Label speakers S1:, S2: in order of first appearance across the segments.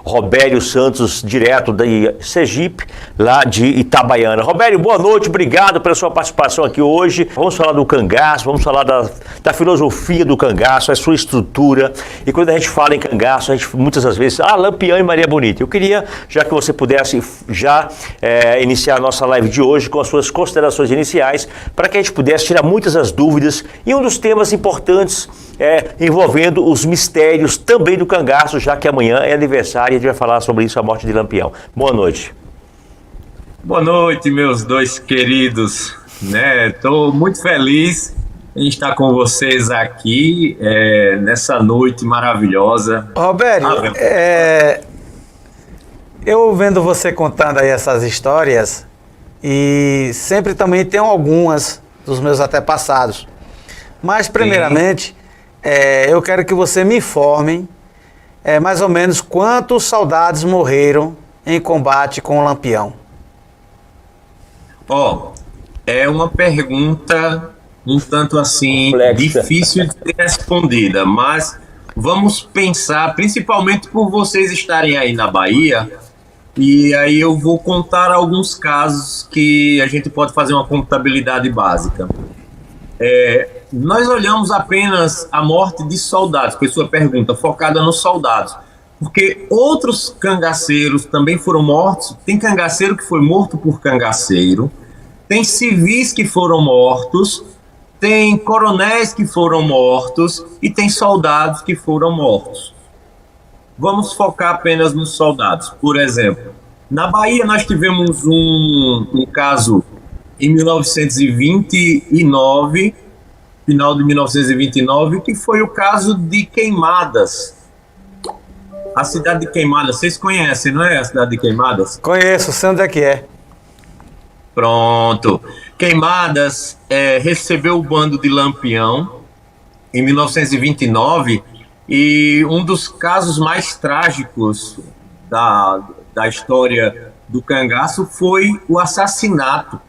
S1: Robério Santos, direto de Sergipe, lá de Itabaiana. Robério, boa noite, obrigado pela sua participação aqui hoje. Vamos falar do cangaço, vamos falar da filosofia do cangaço, a sua estrutura. E quando a gente fala em cangaço, a gente muitas das vezes, Lampião e Maria Bonita. Eu queria, já que você pudesse já iniciar a nossa live de hoje com as suas considerações iniciais, para que a gente pudesse tirar muitas das dúvidas e um dos temas importantes envolvendo os mistérios também do cangaço, já que amanhã é aniversário e a gente vai falar sobre isso, a morte de Lampião. Boa noite.
S2: Boa noite, meus dois queridos. Estou muito feliz em estar com vocês aqui nessa noite maravilhosa.
S3: Robério, eu vendo você contando aí essas histórias, e sempre também tem algumas dos meus antepassados. Mas, primeiramente, eu quero que você me informe mais ou menos quantos soldados morreram em combate com o Lampião.
S2: É uma pergunta um tanto assim complexa, difícil de ser respondida, mas vamos pensar, principalmente por vocês estarem aí na Bahia, e aí eu vou contar alguns casos que a gente pode fazer uma contabilidade básica. Nós olhamos apenas a morte de soldados, foi sua pergunta, focada nos soldados, porque outros cangaceiros também foram mortos. Tem cangaceiro que foi morto por cangaceiro, tem civis que foram mortos, tem coronéis que foram mortos e tem soldados que foram mortos. Vamos focar apenas nos soldados. Por exemplo, na Bahia nós tivemos um caso em 1929, final de 1929, que foi o caso de Queimadas. A cidade de Queimadas, vocês conhecem, não é a cidade de Queimadas?
S3: Conheço, sei onde é que é.
S2: Pronto. Queimadas recebeu o bando de Lampião em 1929, e um dos casos mais trágicos da história do cangaço foi o assassinato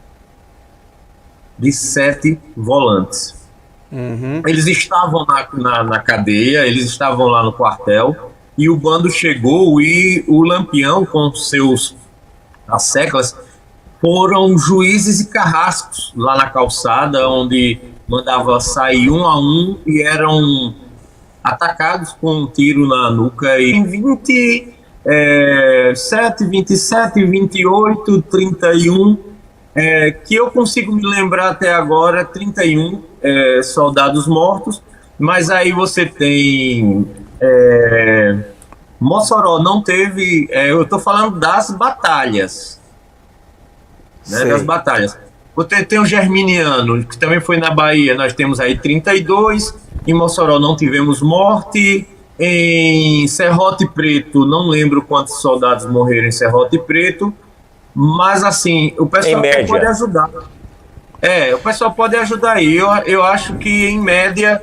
S2: de 7 volantes.
S3: Uhum.
S2: Eles estavam na cadeia, eles estavam lá no quartel, e o bando chegou, e o Lampião, com seus asseclas, foram juízes e carrascos lá na calçada, onde mandava sair um a um e eram atacados com um tiro na nuca. E em 27, 27, 28, 31, que eu consigo me lembrar até agora, 31 soldados mortos, mas aí você tem Mossoró não teve, eu estou falando das batalhas, né, das batalhas. Tem o Germiniano, que também foi na Bahia, nós temos aí 32, em Mossoró não tivemos morte, em Serrote Preto, não lembro quantos soldados morreram em Serrote Preto, mas assim, o pessoal pode ajudar. O pessoal pode ajudar aí. Eu acho que em média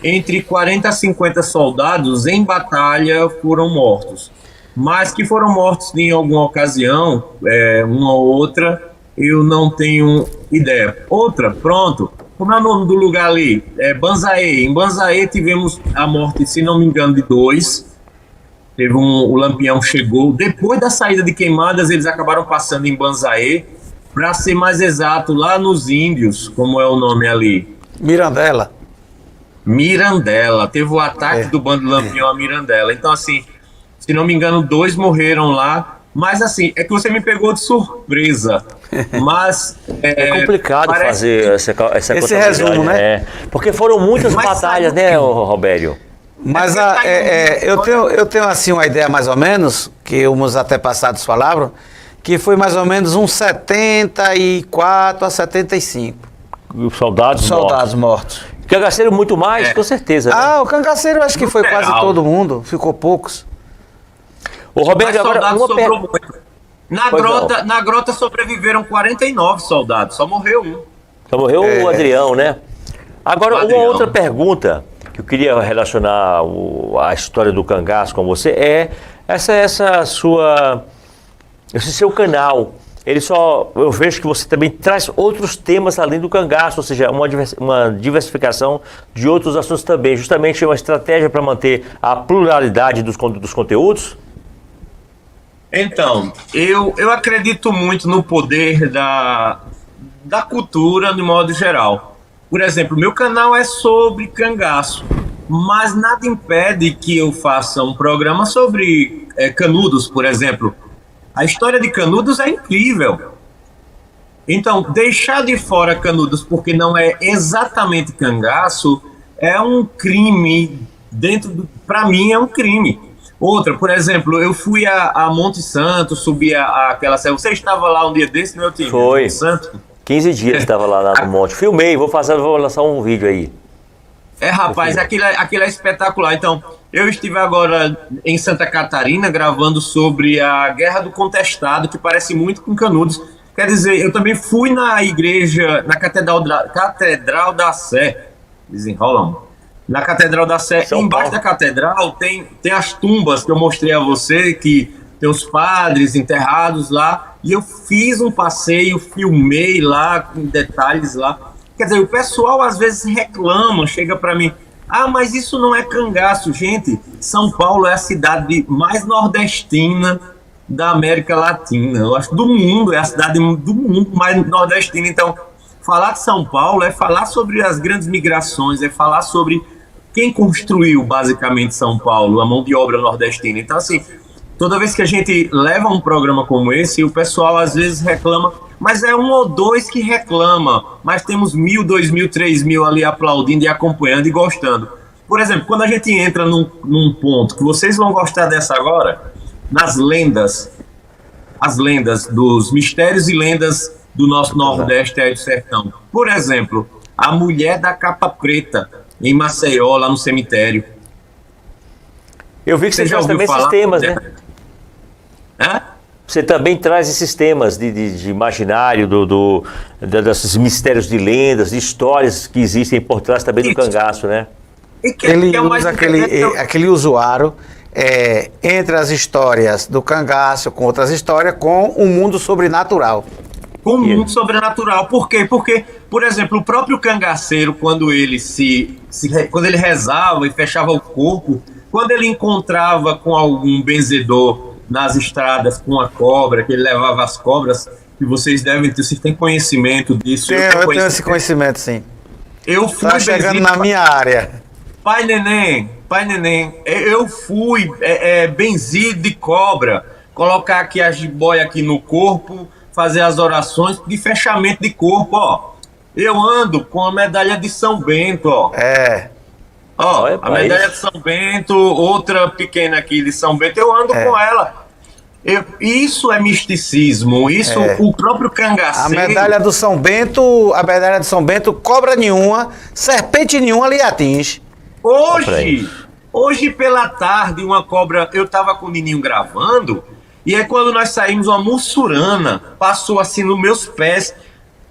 S2: entre 40 a 50 soldados em batalha foram mortos, mas que foram mortos em alguma ocasião, uma ou outra, eu não tenho ideia. Pronto, como é o nome do lugar ali? Banzaê. Em Banzaê tivemos a morte, se não me engano, de 2. O Lampião chegou, depois da saída de Queimadas, eles acabaram passando em Banzaê, para ser mais exato, lá nos Índios, como é o nome ali?
S3: Mirandela.
S2: Teve o ataque do bando Lampião a Mirandela. Então, assim, se não me engano, 2 morreram lá. Mas, assim, é que você me pegou de surpresa. Mas
S1: é complicado fazer esse
S3: resumo, né?
S1: Porque foram muitas batalhas, né, Robério?
S3: Mas eu tenho assim uma ideia mais ou menos, que os meus antepassados falavam, que foi mais ou menos uns 74 a 75.
S1: Soldados mortos. Cangaceiro muito mais, com certeza. Né?
S3: O cangaceiro acho que foi quase todo mundo, ficou poucos.
S1: O Roberto, agora
S2: sobrou muito. Na grota sobreviveram 49 soldados, só morreu um.
S1: Só morreu o Adrião, né? Agora, uma outra pergunta que eu queria relacionar a história do cangaço com você esse seu canal. Eu vejo que você também traz outros temas além do cangaço, ou seja, uma diversificação de outros assuntos também, justamente uma estratégia para manter a pluralidade dos conteúdos?
S2: Então, eu acredito muito no poder da cultura, de modo geral. Por exemplo, meu canal é sobre cangaço, mas nada impede que eu faça um programa sobre Canudos, por exemplo. A história de Canudos é incrível. Então, deixar de fora Canudos porque não é exatamente cangaço é um crime para mim é um crime. Outra, por exemplo, eu fui a Monte Santo, subi aquela serra. Você estava lá um dia desse, meu time?
S1: Foi.
S2: Monte Santo?
S1: 15 dias estava lá no monte. Filmei, vou lançar um vídeo aí.
S2: Rapaz, aquilo é espetacular. Então, eu estive agora em Santa Catarina gravando sobre a Guerra do Contestado, que parece muito com Canudos. Quer dizer, eu também fui na igreja, na Catedral da Sé. Desenrolam. Na Catedral da Sé, embaixo da catedral, tem as tumbas que eu mostrei a você, que tem os padres enterrados lá. E eu fiz um passeio, filmei lá, com detalhes lá. Quer dizer, o pessoal às vezes reclama, chega para mim, mas isso não é cangaço. Gente, São Paulo é a cidade mais nordestina da América Latina. Eu acho que do mundo, é a cidade do mundo mais nordestina. Então, falar de São Paulo é falar sobre as grandes migrações, é falar sobre quem construiu basicamente São Paulo, a mão de obra nordestina. Então, assim, toda vez que a gente leva um programa como esse, o pessoal às vezes reclama, mas é um ou dois que reclama, mas temos 1.000, 2.000, 3.000 ali aplaudindo e acompanhando e gostando. Por exemplo, quando a gente entra num ponto que vocês vão gostar dessa agora, nas lendas, as lendas dos mistérios e lendas do nosso Nordeste e do Sertão. Por exemplo, a mulher da capa preta em Maceió, lá no cemitério.
S1: Eu vi que você traz também esses temas, né? Você também traz esses temas de imaginário, desses mistérios de lendas, de histórias que existem por trás também do cangaço, né?
S3: Ele usa aquele usuário entre as histórias do cangaço com outras histórias com o mundo sobrenatural.
S2: Com o mundo sobrenatural. Por quê? Porque, por exemplo, o próprio cangaceiro, quando ele quando ele rezava e fechava o corpo, quando ele encontrava com algum benzedor nas estradas com a cobra, que ele levava as cobras, que vocês devem ter, vocês têm conhecimento disso.
S3: Eu tenho esse conhecimento, sim.
S2: Eu fui
S3: tá chegando na minha área.
S2: Pai neném, eu fui benzido de cobra, colocar aqui a jiboia aqui no corpo, fazer as orações de fechamento de corpo, ó. Eu ando com a medalha de São Bento, ó. Ó, a medalha de São Bento, outra pequena aqui de São Bento, eu ando com ela. Isso é misticismo, isso o próprio cangaceiro...
S3: A medalha de São Bento, cobra nenhuma, serpente nenhuma lhe atinge.
S2: Hoje pela tarde, uma cobra, eu tava com o Nininho gravando, e aí quando nós saímos, uma mussurana passou assim nos meus pés,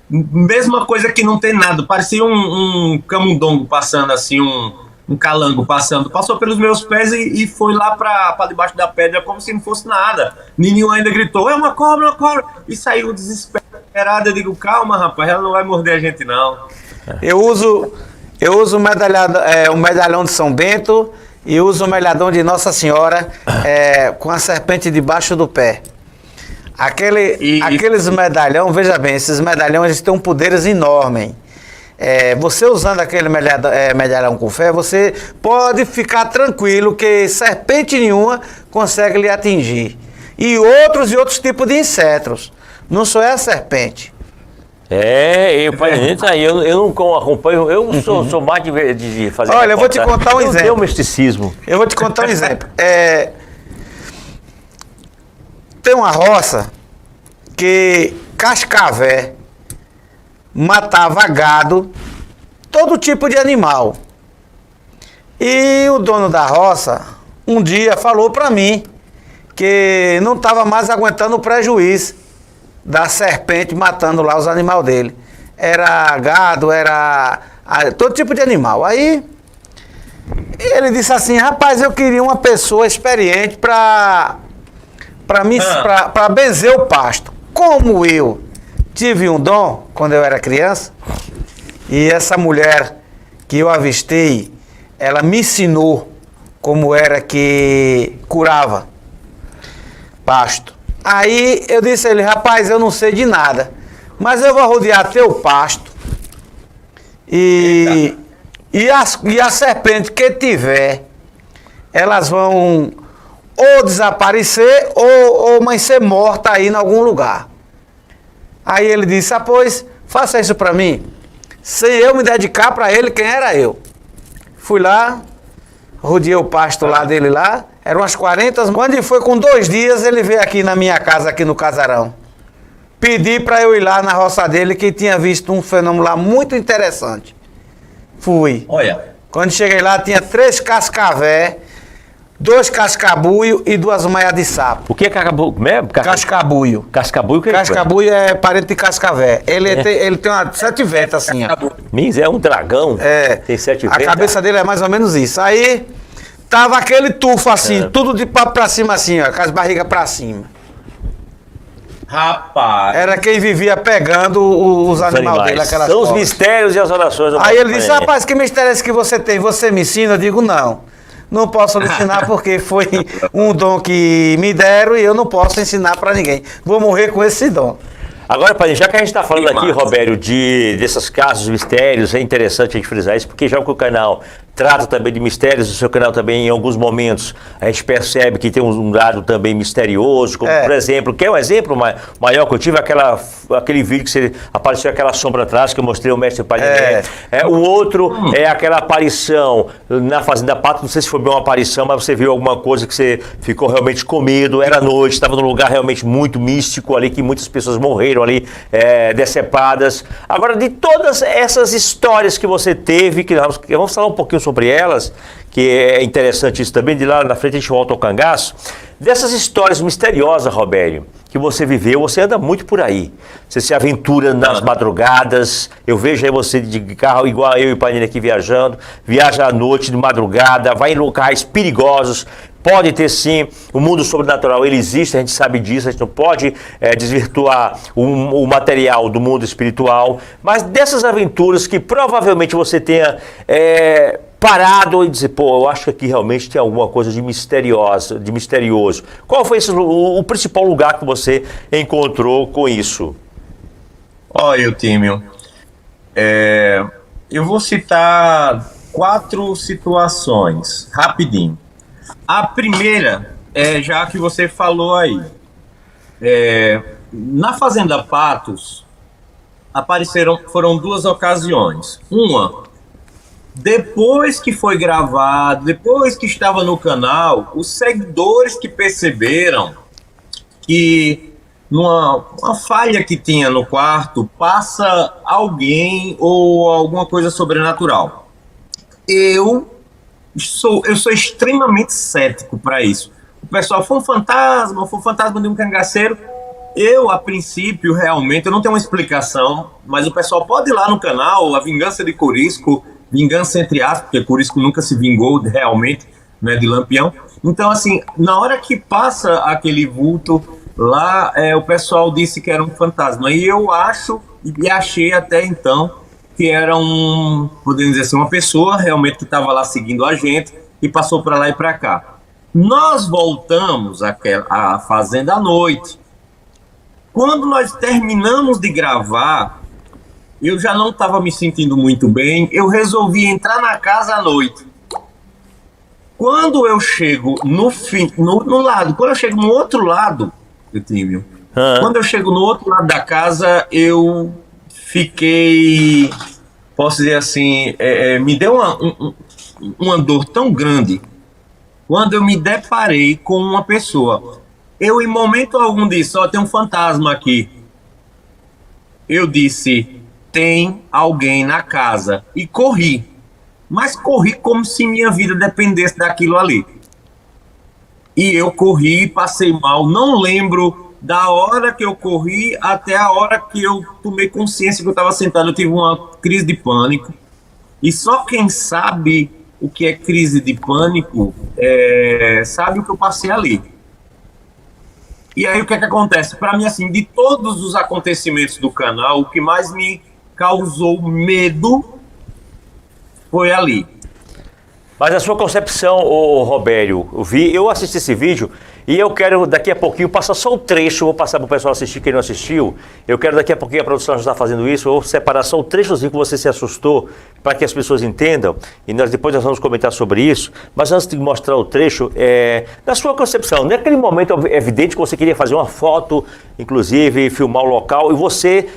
S2: mesma coisa que não tem nada, parecia um camundongo passando assim, um calango passou pelos meus pés e foi lá pra debaixo da pedra como se não fosse nada. Nininho ainda gritou, é uma cobra, e saiu desesperado. Eu digo, calma rapaz, ela não vai morder a gente não.
S3: Eu uso o medalhão de São Bento e uso o medalhão de Nossa Senhora com a serpente debaixo do pé. Aqueles medalhão, veja bem, esses medalhões eles têm poderes enormes. Você usando aquele medalhão com fé, você pode ficar tranquilo que serpente nenhuma consegue lhe atingir. E outros tipos de insetos. Não só é a serpente.
S1: Eu não acompanho, eu sou mais de fazer.
S3: Olha, eu vou te contar um exemplo.
S1: Tem um misticismo.
S3: Eu vou te contar um exemplo. Tem uma roça que Cascavé matava gado, todo tipo de animal. E o dono da roça, um dia, falou para mim que não estava mais aguentando o prejuízo da serpente matando lá os animais dele. Era gado, era todo tipo de animal. Aí ele disse assim, rapaz, eu queria uma pessoa experiente para benzer o pasto. Como eu tive um dom quando eu era criança, e essa mulher que eu avistei, ela me ensinou como era que curava pasto. Aí eu disse a ele, rapaz, eu não sei de nada, mas eu vou rodear teu pasto e a serpente que tiver, elas vão ou desaparecer ou amanhecer morta aí em algum lugar. Aí ele disse, pois, faça isso pra mim, sem eu me dedicar pra ele, quem era eu. Fui lá, rodeei o pasto lá dele lá, eram umas 40, quando foi com 2 dias, ele veio aqui na minha casa, aqui no casarão. Pedi pra eu ir lá na roça dele, que tinha visto um fenômeno lá muito interessante. Fui.
S2: Olha.
S3: Quando cheguei lá, tinha 3 cascavé, 2 cascabuio e 2 maias de sapo.
S1: O que é cascabuio?
S3: Cascabuio.
S1: Cascabuio o que é?
S3: Cascabuio é parente de cascavé. Ele tem uma 7 ventas assim, ó.
S1: Miss, é um dragão?
S3: É.
S1: Tem 7
S3: A
S1: ventas?
S3: cabeça dele é mais ou menos isso. Aí, tava aquele tufo assim, tudo de papo pra cima assim, ó, com as barrigas pra cima.
S2: Rapaz.
S3: Era quem vivia pegando os animais dele, aquelas
S1: São os
S3: cobras.
S1: mistérios e as orações.
S3: Aí ele disse, rapaz, que mistério é esse que você tem? Você me ensina? Eu digo, não. Não posso lhe ensinar porque foi um dom que me deram e eu não posso ensinar pra ninguém. Vou morrer com esse dom.
S1: Agora, Padre, já que a gente está falando
S2: Que
S1: aqui,
S2: massa.
S1: Robério, desses casos, mistérios, é interessante a gente frisar isso, porque já que o canal trata também de mistérios, o seu canal também, em alguns momentos, a gente percebe que tem um lado também misterioso, como, por exemplo, que é um exemplo maior que eu tive, aquele vídeo que você apareceu aquela sombra atrás, que eu mostrei o mestre Padre. O outro é aquela aparição na Fazenda Pato, não sei se foi bem uma aparição, mas você viu alguma coisa que você ficou realmente com medo, era noite, estava num lugar realmente muito místico ali, que muitas pessoas morreram ali, decepadas. Agora, de todas essas histórias que você teve, que vamos falar um pouquinho sobre elas, que é interessante isso também, de lá na frente a gente volta ao cangaço, dessas histórias misteriosas, Robério, que você viveu, você anda muito por aí, você se aventura nas madrugadas, eu vejo aí você de carro, igual eu e o Panini aqui viajando, viaja à noite, de madrugada, vai em locais perigosos. Pode ter sim, o mundo sobrenatural, ele existe, a gente sabe disso, a gente não pode desvirtuar o material do mundo espiritual, mas dessas aventuras que provavelmente você tenha parado e dizer, pô, eu acho que aqui realmente tem alguma coisa de misterioso. Qual foi o principal lugar que você encontrou com isso?
S2: Olha, Eutímio, eu vou citar 4 situações, rapidinho. A primeira, já que você falou aí, na Fazenda Patos, foram 2 ocasiões. Uma, depois que foi gravado, depois que estava no canal, os seguidores que perceberam que numa falha que tinha no quarto, passa alguém ou alguma coisa sobrenatural. Eu sou extremamente cético para isso. O pessoal, foi um fantasma de um cangaceiro. Eu, a princípio, realmente, eu não tenho uma explicação, mas o pessoal pode ir lá no canal, A Vingança de Corisco, vingança entre aspas, porque Corisco nunca se vingou realmente, né, de Lampião. Então, assim, na hora que passa aquele vulto lá, o pessoal disse que era um fantasma. E eu acho, e achei até então, que era podemos dizer assim, uma pessoa realmente que estava lá seguindo a gente e passou para lá e para cá. Nós voltamos à Fazenda à noite. Quando nós terminamos de gravar, eu já não estava me sentindo muito bem, eu resolvi entrar na casa à noite. Quando eu chego no lado, quando eu chego no outro lado, quando eu chego no outro lado da casa, eu fiquei, posso dizer assim, me deu uma dor tão grande quando eu me deparei com uma pessoa. Eu, em momento algum, disse, tem um fantasma aqui. Eu disse, tem alguém na casa. E corri. Mas corri como se minha vida dependesse daquilo ali. E eu corri, passei mal. Não lembro da hora que eu corri até a hora que eu tomei consciência que eu estava sentado. Eu tive uma crise de pânico. E só quem sabe o que é crise de pânico sabe o que eu passei ali. E aí o que é que acontece? Para mim, assim, de todos os acontecimentos do canal, o que mais me causou medo foi ali.
S1: Mas a sua concepção, Robério, eu assisti esse vídeo, E eu quero, daqui a pouquinho, passar só um trecho, vou passar para o pessoal assistir, quem não assistiu. Eu quero, daqui a pouquinho, a produção já está fazendo isso, eu vou separar só um trechozinho que você se assustou, para que as pessoas entendam, e depois nós vamos comentar sobre isso. Mas antes de mostrar o trecho, na sua concepção, naquele momento é evidente que você queria fazer uma foto, inclusive, filmar o local, e você...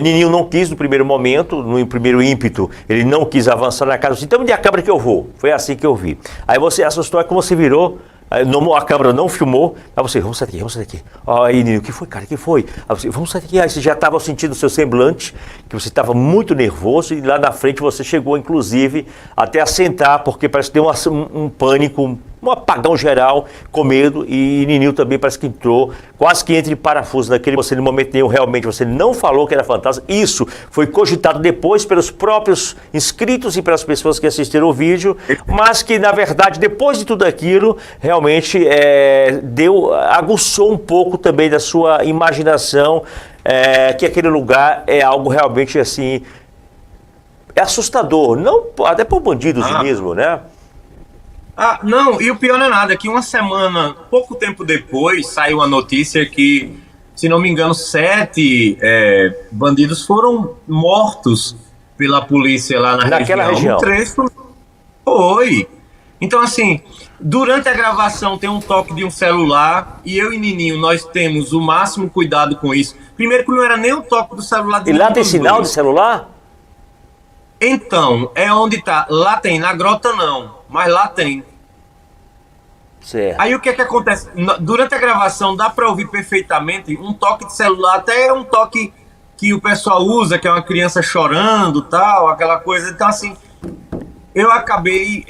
S1: Nininho não quis no primeiro momento, no primeiro ímpeto, ele não quis avançar na casa. Então, onde é a câmera que eu vou? Foi assim que eu vi. Aí você assustou, é que você virou, a câmera não filmou, aí você, vamos sair daqui. Aí, Nininho, o que foi, cara? O que foi? Aí você, vamos sair daqui. Aí você já estava sentindo o seu semblante, que você estava muito nervoso, e lá na frente você chegou, inclusive, até a sentar, porque parece que deu um pânico, um apagão geral, com medo, e Nininho também parece que entrou, quase que entre parafusos naquele, você no momento nenhum, realmente, você não falou que era fantasma. Isso foi cogitado depois pelos próprios inscritos e pelas pessoas que assistiram o vídeo, mas que, na verdade, depois de tudo aquilo, realmente aguçou um pouco também da sua imaginação, que aquele lugar é algo realmente, assim, é assustador, não, até por bandidos mesmo, né?
S2: Não, e o pior não é nada, que uma semana, pouco tempo depois, saiu a notícia que, se não me engano, 7 bandidos foram mortos pela polícia lá
S1: naquela região.
S2: Um trecho foi. Então, assim, durante a gravação tem um toque de um celular, e eu e Nininho, nós temos o máximo cuidado com isso. Primeiro que não era nem o toque do celular.
S1: E lá tem sinal de celular?
S2: Então, é onde tá. Lá tem, na grota não. Mas lá tem.
S1: Certo.
S2: Aí o que é que acontece? Durante a gravação dá para ouvir perfeitamente um toque de celular, até um toque que o pessoal usa, que é uma criança chorando, tal, aquela coisa. Então, assim, eu acabei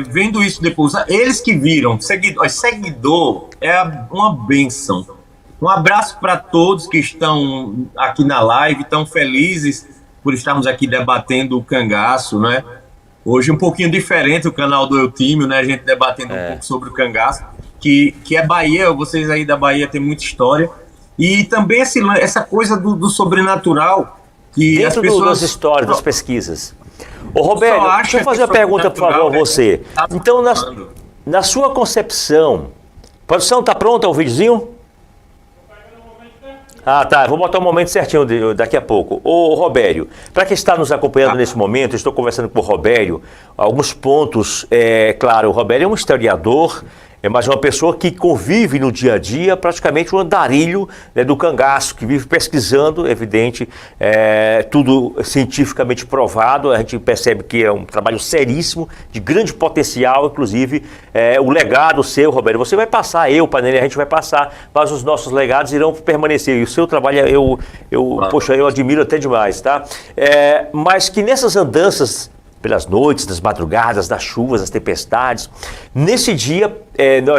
S2: vendo isso depois. Eles que viram, seguidor é uma bênção. Um abraço para todos que estão aqui na live, tão felizes por estarmos aqui debatendo o cangaço, né? Hoje um pouquinho diferente o canal do Eutímio, né? A gente debatendo um pouco sobre o cangaço, que é Bahia, vocês aí da Bahia tem muita história. E também essa coisa do sobrenatural, que
S1: dentro
S2: as pessoas...
S1: das histórias, das pesquisas. Ô Roberto, deixa eu fazer uma pergunta, por favor, a você. Então, na sua concepção, produção, tá pronta o videozinho? Tá, vou botar o momento certinho daqui a pouco. Ô Robério, para quem está nos acompanhando nesse momento, estou conversando com o Robério, alguns pontos, claro, o Robério é um historiador, mas uma pessoa que convive no dia a dia, praticamente um andarilho, né, do cangaço, que vive pesquisando, evidente, tudo cientificamente provado. A gente percebe que é um trabalho seríssimo, de grande potencial, inclusive o legado seu, Roberto, você vai passar, Panelli, a gente vai passar, mas os nossos legados irão permanecer, e o seu trabalho poxa, eu admiro até demais, tá? Mas que nessas andanças pelas noites, das madrugadas, das chuvas, das tempestades. Nesse dia,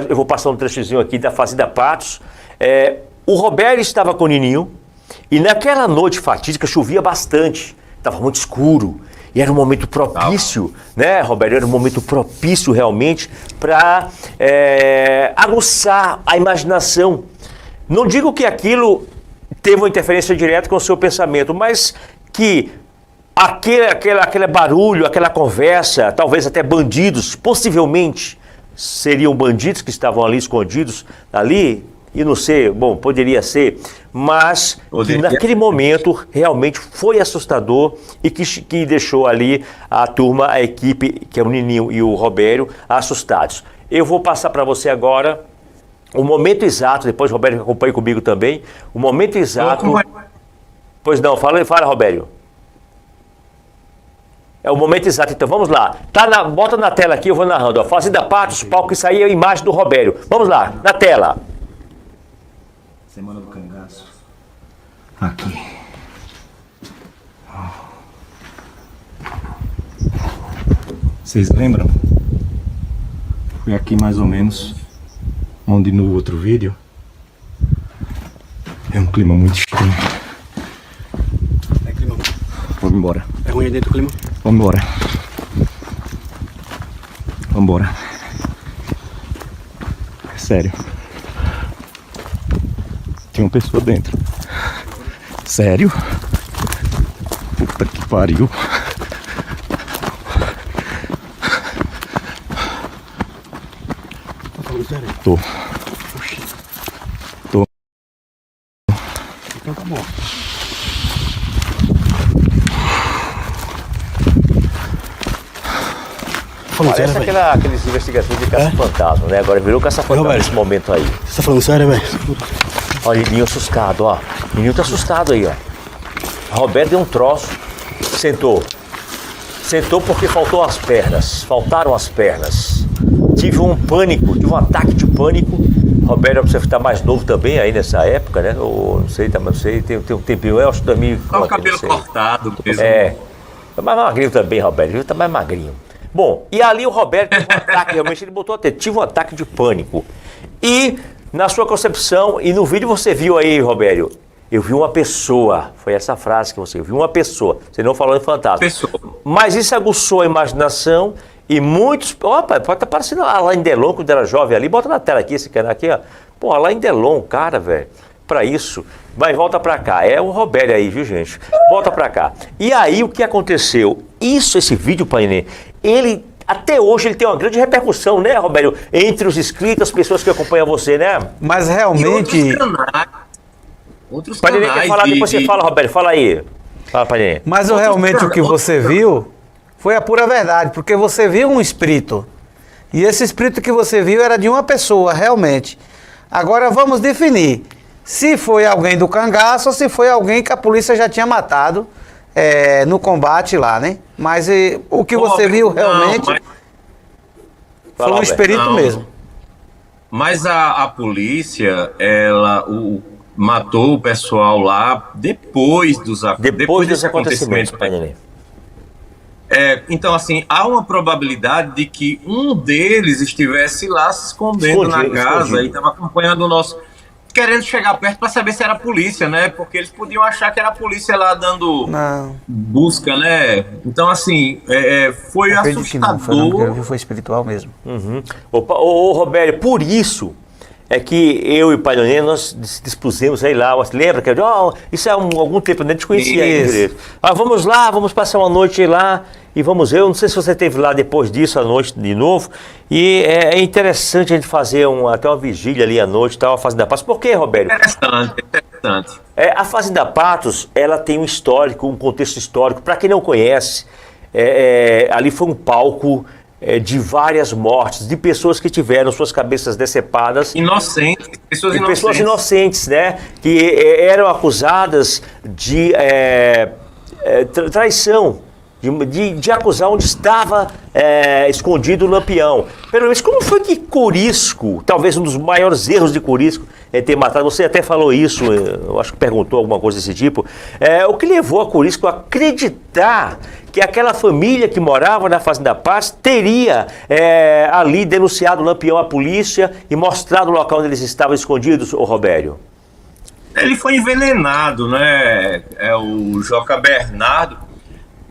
S1: eu vou passar um trechozinho aqui da Fazenda Patos, o Roberto estava com o Nininho, e naquela noite fatídica chovia bastante, estava muito escuro, e era um momento propício, né, Roberto? Era um momento propício realmente para aguçar a imaginação. Não digo que aquilo teve uma interferência direta com o seu pensamento, mas que aquele barulho, aquela conversa, talvez até bandidos, possivelmente seriam bandidos que estavam ali escondidos ali, e não sei, bom, poderia ser, mas que naquele momento realmente foi assustador e que deixou ali a turma, a equipe, que é o Nininho e o Robério, assustados. Eu vou passar para você agora o momento exato, depois o Robério acompanha comigo também, o momento exato... Pois não, fala Robério. É o momento exato, então vamos lá. Bota na tela aqui, eu vou narrando. Fazenda Patos, palco, isso aí é a imagem do Robério. Vamos lá, na tela.
S4: Semana do cangaço. Aqui. Vocês lembram? Foi aqui mais ou menos, onde no outro vídeo. É um clima muito estranho. Vamos embora.
S5: É ruim aí dentro do clima?
S4: Vamos embora. Vamos embora. É sério. Tinha uma pessoa dentro. Sério? Puta que pariu.
S5: Tá falando sério?
S4: Tô.
S1: Parece aqueles investigadores de caça-fantasma, né? Agora virou caça-fantasma nesse momento aí.
S5: Você tá falando sério, velho?
S1: Olha, Nininho assustado, ó. Nininho tá assustado aí, ó. Roberto deu um troço, sentou. Sentou porque faltaram as pernas. Tive um pânico, tive um ataque de pânico. Roberto, você está mais novo também aí nessa época, né? Ou não sei, tem um tempinho, eu acho que 2000.
S2: Com o cabelo cortado mesmo.
S1: Tá mais magrinho também, Roberto, ele tá mais magrinho. Bom, e ali o Roberto teve um ataque, realmente ele botou até, tive um ataque de pânico. E, na sua concepção, e no vídeo você viu aí, Roberto, eu vi uma pessoa, foi essa frase que você viu, uma pessoa, você não falou em fantasma.
S2: Pessoa.
S1: Mas isso aguçou a imaginação e muitos, opa, pode estar parecendo a Alain Delon, quando era jovem ali, bota na tela aqui, esse canal aqui, ó. Pô, Alain Delon, cara, velho, pra isso. Vai, volta pra cá, é o Roberto aí, viu, gente? Volta pra cá. E aí, o que aconteceu? Esse vídeo, Painê, ele, até hoje, ele tem uma grande repercussão, né, Roberto? Entre os inscritos, as pessoas que acompanham você, né?
S3: Mas realmente...
S2: Outros
S1: Painê,
S2: canais
S1: quer falar, depois você fala, Roberto, fala aí. Fala, Painê.
S3: Mas realmente o que você viu foi a pura verdade, porque você viu um espírito. E esse espírito que você viu era de uma pessoa, realmente. Agora vamos definir se foi alguém do cangaço ou se foi alguém que a polícia já tinha matado no combate lá, né? Mas o que você viu realmente foi um espírito mesmo.
S2: Mas a polícia, ela matou o pessoal lá depois dos acontecimentos. Então, assim, há uma probabilidade de que um deles estivesse lá se escondendo na casa e estava acompanhando o nosso... querendo chegar perto para saber se era a polícia, né? Porque eles podiam achar que era a polícia lá dando busca, né? Então, assim, foi assustador.
S3: Foi espiritual mesmo.
S1: Uhum. Ô, Roberto, por isso é que eu e o Pai Nenê, nós dispusemos aí lá, lembra que isso é algum tempo, né? A gente conhecia aí. Vamos lá, vamos passar uma noite lá e vamos ver. Eu não sei se você esteve lá depois disso, à noite de novo. E é interessante a gente fazer até uma vigília ali à noite, a Fazenda Patos. Por quê, Roberto?
S2: Interessante.
S1: A Fazenda Patos, ela tem um histórico, um contexto histórico. Para quem não conhece, ali foi um palco de várias mortes, de pessoas que tiveram suas cabeças decepadas. Pessoas inocentes, né? Que eram acusadas de traição, de acusar onde estava escondido o Lampião. Pelo menos, como foi que Corisco, talvez um dos maiores erros de Corisco, ter matado, você até falou isso, eu acho que perguntou alguma coisa desse tipo, o que levou a Corisco a acreditar que aquela família que morava na Fazenda Patos teria ali denunciado o Lampião à polícia e mostrado o local onde eles estavam escondidos, ô Robério?
S2: Ele foi envenenado, né? O Joca Bernardo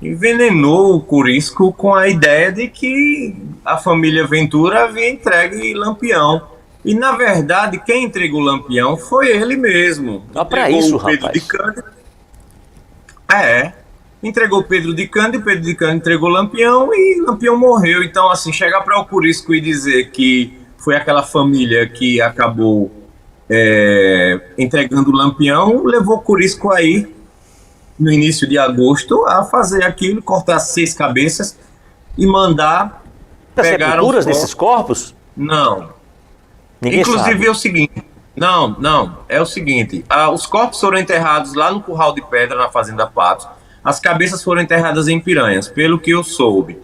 S2: envenenou o Corisco com a ideia de que a família Ventura havia entregue Lampião. E, na verdade, quem entregou o Lampião foi ele mesmo.
S1: Para isso,
S2: Pedro
S1: rapaz.
S2: de Cândido. Entregou Pedro de Cândido, Pedro de Cândido entregou Lampião e Lampião morreu. Então, assim, chegar para o Corisco e dizer que foi aquela família que acabou entregando o Lampião, levou o Corisco aí, no início de agosto, a fazer aquilo, cortar 6 cabeças e mandar pegar
S1: sepulturas desses corpos?
S2: Não.
S1: Ninguém
S2: Inclusive
S1: sabe.
S2: É o seguinte, é o seguinte, os corpos foram enterrados lá no Curral de Pedra, na Fazenda Patos, as cabeças foram enterradas em Piranhas, pelo que eu soube.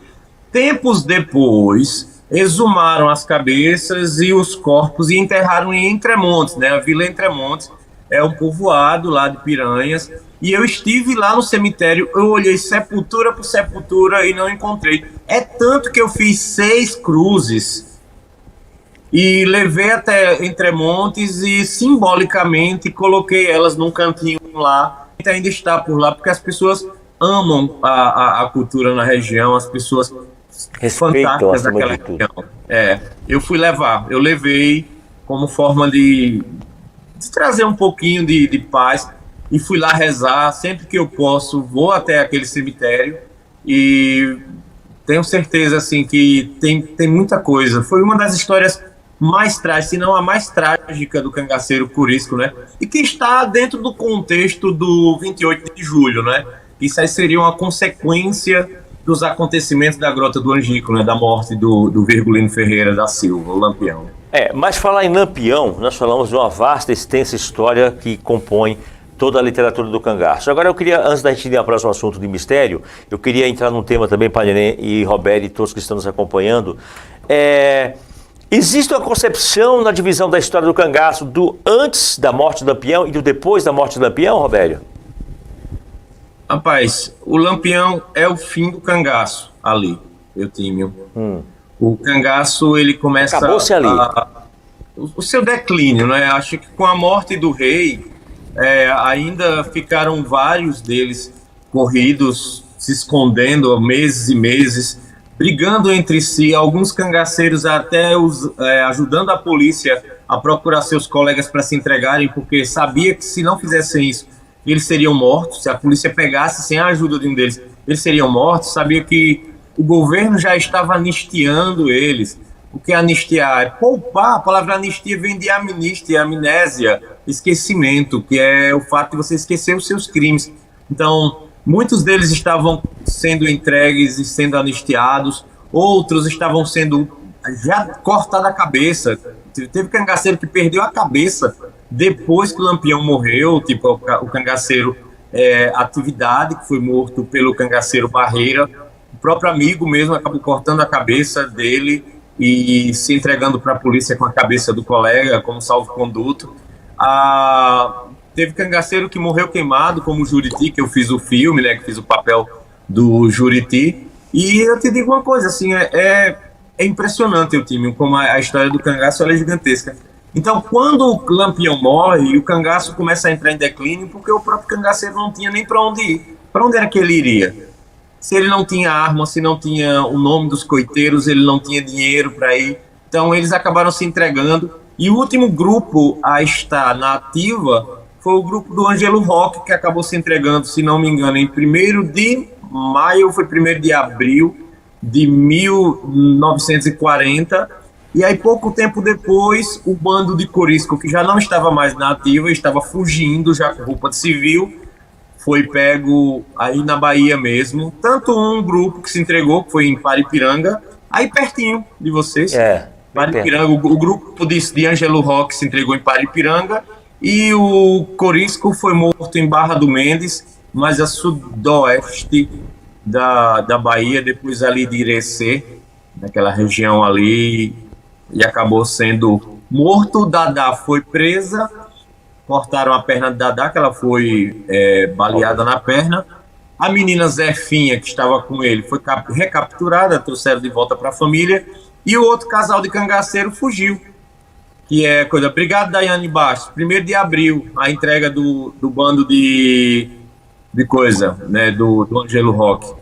S2: Tempos depois, exumaram as cabeças e os corpos e enterraram em Entremontes, né? A Vila Entremontes é um povoado lá de Piranhas. E eu estive lá no cemitério, eu olhei sepultura por sepultura e não encontrei. É tanto que eu fiz 6 cruzes e levei até Entremontes e simbolicamente coloquei elas num cantinho lá. E ainda está por lá, porque as pessoas amam a cultura na região, as pessoas fantásticas daquela região. Eu levei como forma de trazer um pouquinho de paz. E fui lá rezar, sempre que eu posso, vou até aquele cemitério e tenho certeza assim, que tem muita coisa. Foi uma das histórias mais trágicas, se não a mais trágica do cangaceiro Corisco, né? E que está dentro do contexto do 28 de julho, né? Isso aí seria uma consequência dos acontecimentos da Grota do Angico, né, da morte do Virgulino Ferreira da Silva, o Lampião.
S1: Mas falar em Lampião, nós falamos de uma vasta, extensa história que compõe toda a literatura do cangaço. Agora eu queria, antes da gente ir ao próximo assunto de mistério, eu queria entrar num tema também para Nenê e Roberto e todos que estão nos acompanhando. Existe uma concepção na divisão da história do cangaço do antes da morte do Lampião e do depois da morte do Lampião, Roberto?
S2: Rapaz, o Lampião é o fim do cangaço ali, Eutímio. O cangaço, ele começa
S1: Acabou-se ali.
S2: O seu declínio, né? Acho que com a morte do rei, ainda ficaram vários deles corridos, se escondendo há meses e meses, brigando entre si, alguns cangaceiros até ajudando a polícia a procurar seus colegas para se entregarem, porque sabia que se não fizessem isso, eles seriam mortos. Se a polícia pegasse sem a ajuda de um deles, eles seriam mortos. Sabia que o governo já estava anistiando eles. O que é anistiar? É poupar. A palavra anistia vem de amnésia, esquecimento, que é o fato de você esquecer os seus crimes. Então, muitos deles estavam sendo entregues e sendo anistiados, outros estavam sendo já cortados a cabeça. Teve cangaceiro que perdeu a cabeça depois que o Lampião morreu, tipo o cangaceiro Atividade, que foi morto pelo cangaceiro Barreira. O próprio amigo mesmo acabou cortando a cabeça dele e se entregando para a polícia com a cabeça do colega como salvo-conduto. Teve cangaceiro que morreu queimado, como o Juriti, que eu fiz o filme, né, que fiz o papel do Juriti. E eu te digo uma coisa, assim, é impressionante, Eutímio, como a história do cangaço ela é gigantesca. Então, quando o Lampião morre, o cangaço começa a entrar em declínio, porque o próprio cangaceiro não tinha nem para onde ir. Para onde era que ele iria? Se ele não tinha arma, se não tinha o nome dos coiteiros, ele não tinha dinheiro para ir. Então, eles acabaram se entregando. E o último grupo a estar na ativa foi o grupo do Ângelo Roque, que acabou se entregando, se não me engano, em 1º de maio, foi 1º de abril de 1940. E aí, pouco tempo depois, o bando de Corisco, que já não estava mais na ativa, estava fugindo já com roupa de civil, foi pego aí na Bahia mesmo. Tanto um grupo que se entregou, que foi em Paripiranga, aí pertinho de vocês. Paripiranga, o grupo de Ângelo Roque se entregou em Paripiranga, e o Corisco foi morto em Barra do Mendes, mas a sudoeste da Bahia, depois ali de Irecê, naquela região ali, e acabou sendo morto. Dadá foi presa, cortaram a perna de Dadá, que ela foi baleada na perna. A menina Zefinha, que estava com ele, foi recapturada, trouxeram de volta para a família, e o outro casal de cangaceiro fugiu, que é coisa. Obrigado, Daiane Bastos. 1º de abril, a entrega do bando de coisa, né, do Ângelo Roque.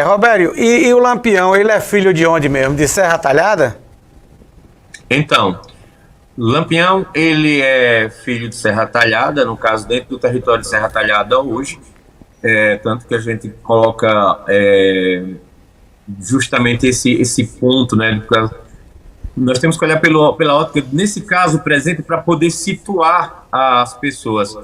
S3: Robério, e o Lampião, ele é filho de onde mesmo? De Serra Talhada?
S2: Então, Lampião, ele é filho de Serra Talhada, no caso, dentro do território de Serra Talhada hoje, tanto que a gente coloca justamente esse ponto, né? Nós temos que olhar pela ótica, nesse caso presente, para poder situar as pessoas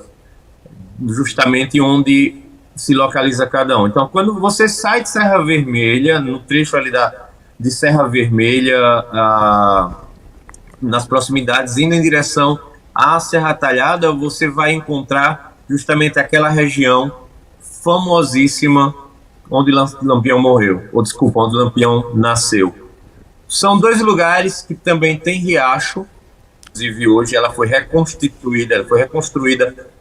S2: justamente onde se localiza cada um. Então, quando você sai de Serra Vermelha, no trecho ali de Serra Vermelha, nas proximidades, indo em direção à Serra Talhada, você vai encontrar justamente aquela região famosíssima onde Lampião morreu, ou desculpa, onde Lampião nasceu. São 2 lugares que também tem riacho, inclusive hoje ela foi reconstruída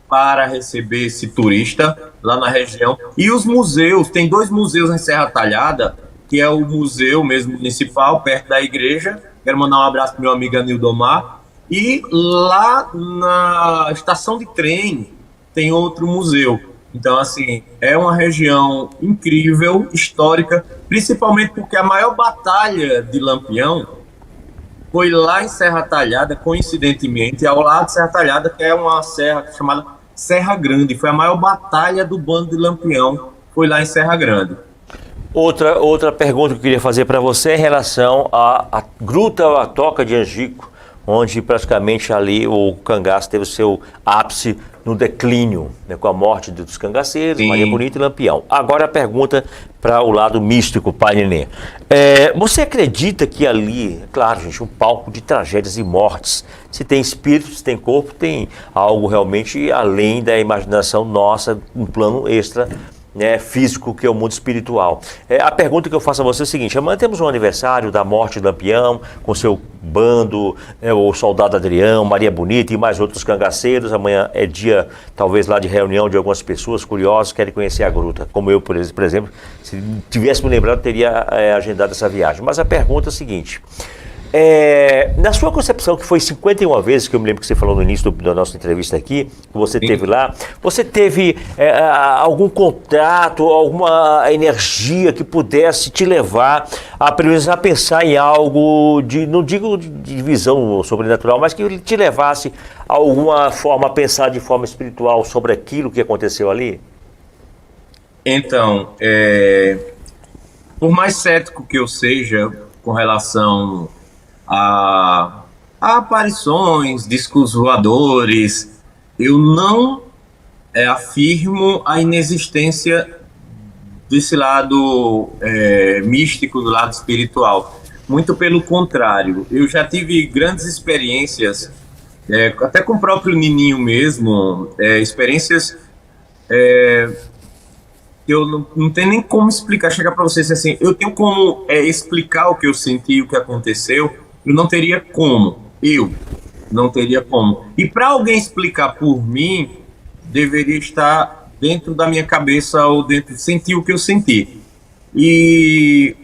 S2: para receber esse turista lá na região. E os museus, tem 2 museus em Serra Talhada, que é o museu mesmo municipal, perto da igreja. Quero mandar um abraço para meu amigo Anildomar. E lá na estação de trem tem outro museu. Então, assim, é uma região incrível, histórica, principalmente porque a maior batalha de Lampião foi lá em Serra Talhada, coincidentemente, ao lado de Serra Talhada, que é uma serra chamada Serra Grande. Foi a maior batalha do bando de Lampião, foi lá em Serra Grande.
S1: Outra pergunta que eu queria fazer para você é em relação à Gruta, a Toca de Angico, onde praticamente ali o cangaço teve o seu ápice no declínio, né, com a morte dos cangaceiros,
S2: Sim.
S1: Maria Bonita e Lampião. Agora a pergunta para o lado místico, pai Nenê. Você acredita que ali, é claro, gente, um palco de tragédias e mortes, se tem espírito, se tem corpo, tem algo realmente além da imaginação nossa, um plano extra, né, físico, que é o mundo espiritual. A pergunta que eu faço a você é o seguinte: amanhã temos um aniversário da morte do Lampião, com seu bando, o soldado Adrião, Maria Bonita e mais outros cangaceiros. Amanhã é dia, talvez, lá de reunião de algumas pessoas curiosas que querem conhecer a gruta, como eu, por exemplo, se tivesse me lembrado, teria agendado essa viagem. Mas a pergunta é a seguinte: na sua concepção, que foi 51 vezes, que eu me lembro que você falou no início da nossa entrevista aqui, que você teve lá, você teve algum contato, alguma energia que pudesse te levar a pensar em algo não digo de visão sobrenatural, mas que te levasse a alguma forma a pensar de forma espiritual sobre aquilo que aconteceu ali?
S2: Então, por mais cético que eu seja com relação a aparições, discos voadores, eu não afirmo a inexistência desse lado místico, do lado espiritual. Muito pelo contrário, eu já tive grandes experiências, até com o próprio Nininho mesmo, experiências que eu não tenho nem como explicar, chegar para vocês assim, eu tenho como explicar o que eu senti, o que aconteceu. Eu não teria como. E para alguém explicar por mim, deveria estar dentro da minha cabeça ou sentir o que eu senti. E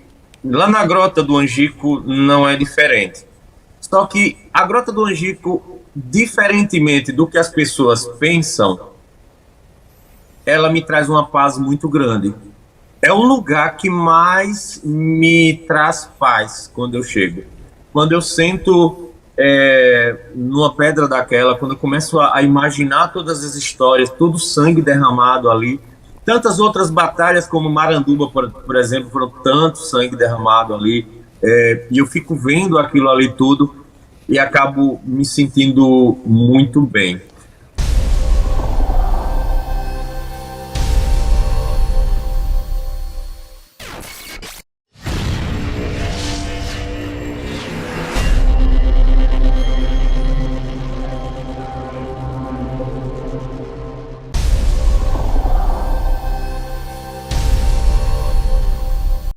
S2: lá na Grota do Angico não é diferente. Só que a Grota do Angico, diferentemente do que as pessoas pensam, ela me traz uma paz muito grande. É um lugar que mais me traz paz quando eu chego. Quando eu sento numa pedra daquela, quando eu começo a imaginar todas as histórias, todo o sangue derramado ali, tantas outras batalhas como Maranduba, por exemplo, foram tanto sangue derramado ali, e eu fico vendo aquilo ali tudo e acabo me sentindo muito bem.